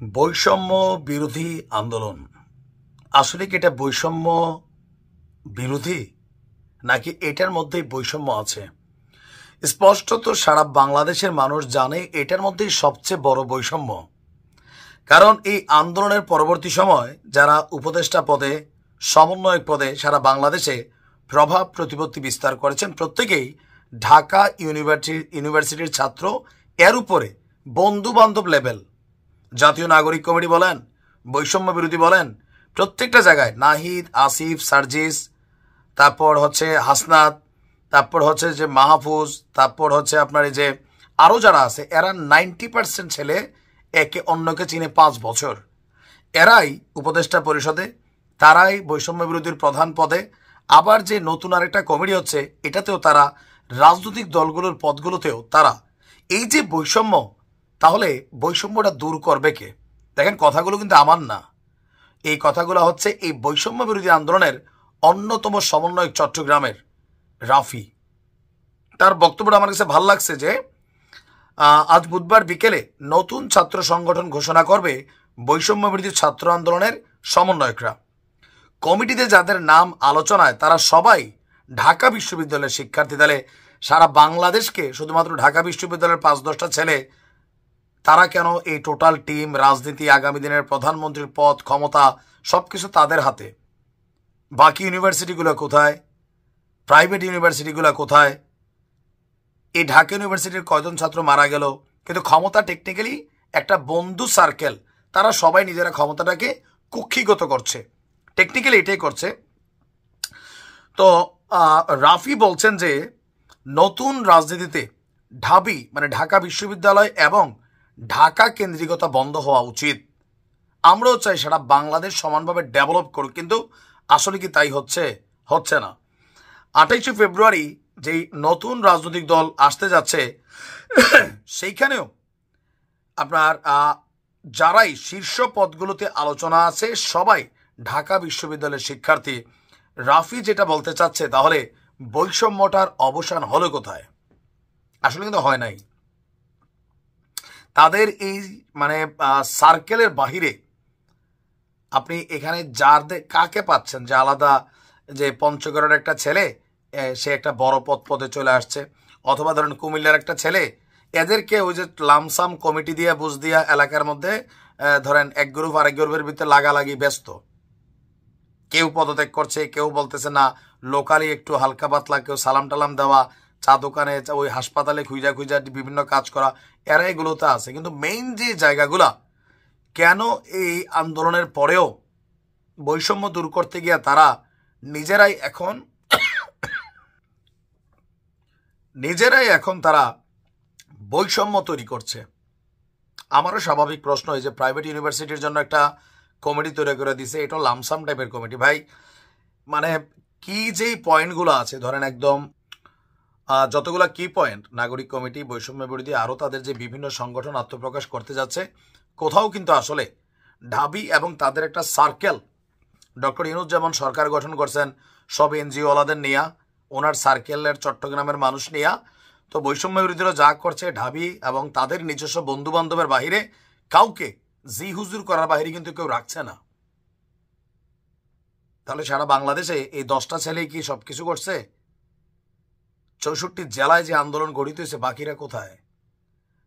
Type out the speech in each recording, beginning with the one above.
বৈষম্য বিরোধী আন্দোলন আসলে কি এটা বৈষম্য বিরোধী নাকি এটার মধ্যেই বৈষম্য আছে? স্পষ্টত সারা বাংলাদেশের মানুষ জানে এটার মধ্যেই সবচেয়ে বড় বৈষম্য। কারণ এই আন্দোলনের পরবর্তী সময় যারা উপদেষ্টা পদে, সমন্বয়ক পদে সারা বাংলাদেশে প্রভাব প্রতিপত্তি বিস্তার করেছেন প্রত্যেকেই ঢাকা ইউনিভার্সিটির ছাত্র। এর উপরে বন্ধু বান্ধব লেভেল, জাতীয় নাগরিক কমিটি বলেন, বৈষম্য বিরোধী বলেন, প্রত্যেকটা জায়গায় নাহিদ, আসিফ, সার্জিস, তারপর হচ্ছে হাসনাত, তারপর হচ্ছে যে মাহফুজ, তারপর হচ্ছে আপনার এই যে আরও যারা আছে, এরা 90% ছেলে একে অন্যকে চিনে 5 বছর। এরাই উপদেষ্টা পরিষদে, তারাই বৈষম্য বিরোধীর প্রধান পদে। আবার যে নতুন আরেকটা কমিটি হচ্ছে, এটাতেও তারা, রাজনৈতিক দলগুলোর পদগুলোতেও তারা। এই যে বৈষম্য, তাহলে বৈষম্যটা দূর করবে কে? দেখেন, কথাগুলো কিন্তু আমার না, এই কথাগুলো হচ্ছে এই বৈষম্য বিরোধী আন্দোলনের অন্যতম সমন্বয়ক চট্টগ্রামের রাফি। তার বক্তব্যটা আমার কাছে ভাল লাগছে যে আজ বুধবার বিকেলে নতুন ছাত্র সংগঠন ঘোষণা করবে বৈষম্য বিরোধী ছাত্র আন্দোলনের সমন্বয়করা। কমিটিতে যাদের নাম আলোচনায় তারা সবাই ঢাকা বিশ্ববিদ্যালয়ের শিক্ষার্থী। তাহলে সারা বাংলাদেশকে শুধুমাত্র ঢাকা বিশ্ববিদ্যালয়ের 5-10টা ছেলে, তারা কেন এই টোটাল টিম, রাজনীতি, আগামী দিনের প্রধানমন্ত্রীর পদ, ক্ষমতা সবকিছু তাদের হাতে? বাকি ইউনিভার্সিটিগুলো কোথায়? প্রাইভেট ইউনিভার্সিটিগুলো কোথায়? এই ঢাকা ইউনিভার্সিটির কয়জন ছাত্র মারা গেল, কিন্তু ক্ষমতা টেকনিক্যালি একটা বন্ধু সার্কেল, তারা সবাই নিজেরা ক্ষমতাটাকে কুক্ষিগত করছে, টেকনিক্যালি এটাই করছে। তো রাফি বলছেন যে নতুন রাজনীতিতে ঢাবি মানে ঢাকা বিশ্ববিদ্যালয় এবং ঢাকা কেন্দ্রিকতা বন্ধ হওয়া উচিত। আমরাও চাই সারা বাংলাদেশ সমানভাবে ডেভেলপ করুক, কিন্তু আসলে কি তাই হচ্ছে? হচ্ছে না। 28শে ফেব্রুয়ারি যেই নতুন রাজনৈতিক দল আসতে যাচ্ছে, সেইখানেও আপনার যারাই শীর্ষ পদগুলোতে আলোচনা আছে সবাই ঢাকা বিশ্ববিদ্যালয়ের শিক্ষার্থী। রাফি যেটা বলতে চাচ্ছে, তাহলে বৈষম্যটার অবসান হলো কোথায়? আসলে কিন্তু হয় নাই। তাদের এই মানে সার্কেলের বাহিরে আপনি এখানে কাকে পাচ্ছেন যে আলাদা, যে পঞ্চগড়ের একটা ছেলে সে একটা বড় পদে চলে আসছে, অথবা ধরেন কুমিল্লার একটা ছেলে, এদেরকে ওই যে লামসাম কমিটি দিয়ে বুঝ দিয়া এলাকার মধ্যে ধরেন এক গ্রুপ আরেক গ্রুপের ভিতরে লাগালাগি ব্যস্ত। কেউ পদত্যাগ করছে, কেউ বলতেছে না, লোকালি একটু হালকা পাতলা, কেউ সালাম টালাম দেওয়া, চা দোকানে, ওই হাসপাতালে খুঁজা খুঁজা বিভিন্ন কাজ করা, এরা এগুলোতে আছে। কিন্তু মেইন যে জায়গাগুলা, কেন এই আন্দোলনের পরেও বৈষম্য দূর করতে গিয়ে তারা নিজেরাই এখন তারা বৈষম্য তৈরি করছে? আমারও স্বাভাবিক প্রশ্ন, এই যে প্রাইভেট ইউনিভার্সিটির জন্য একটা কমিটি তৈরি করে দিছে, এটা লামসাম টাইপের কমিটি। ভাই, মানে কি যেই পয়েন্টগুলো আছে, ধরেন একদম যতগুলা কি পয়েন্ট, নাগরিক কমিটি, বৈষম্য বিরোধী, আরও তাদের যে বিভিন্ন সংগঠন আত্মপ্রকাশ করতে যাচ্ছে, কোথাও কিন্তু আসলে ঢাবি এবং তাদের একটা সার্কেল, ডক্টর ইউনূস যেমন সরকার গঠন করছেন সব এনজিওওয়ালাদের নিয়া, ওনার সার্কেলের চট্টগ্রামের মানুষ নিয়া, তো বৈষম্য বিরোধীরা যা করছে ঢাবি এবং তাদের নিজস্ব বন্ধু বান্ধবের বাহিরে কাউকে জি হুজুর করার বাহিরে কিন্তু কেউ রাখছে না। তাহলে সারা বাংলাদেশে এই 10টা ছেলেই কি সব কিছু করছে? 64 জেলায় যে আন্দোলন গঠিত হয়েছে, বাকিরা কোথায়?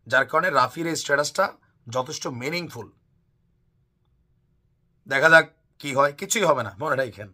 যার কারণে রাফির এই স্ট্যাটাসটা যথেষ্ট মিনিংফুল। দেখা যাক কি হয়। কিছুই হবে না, মনে রাখেন।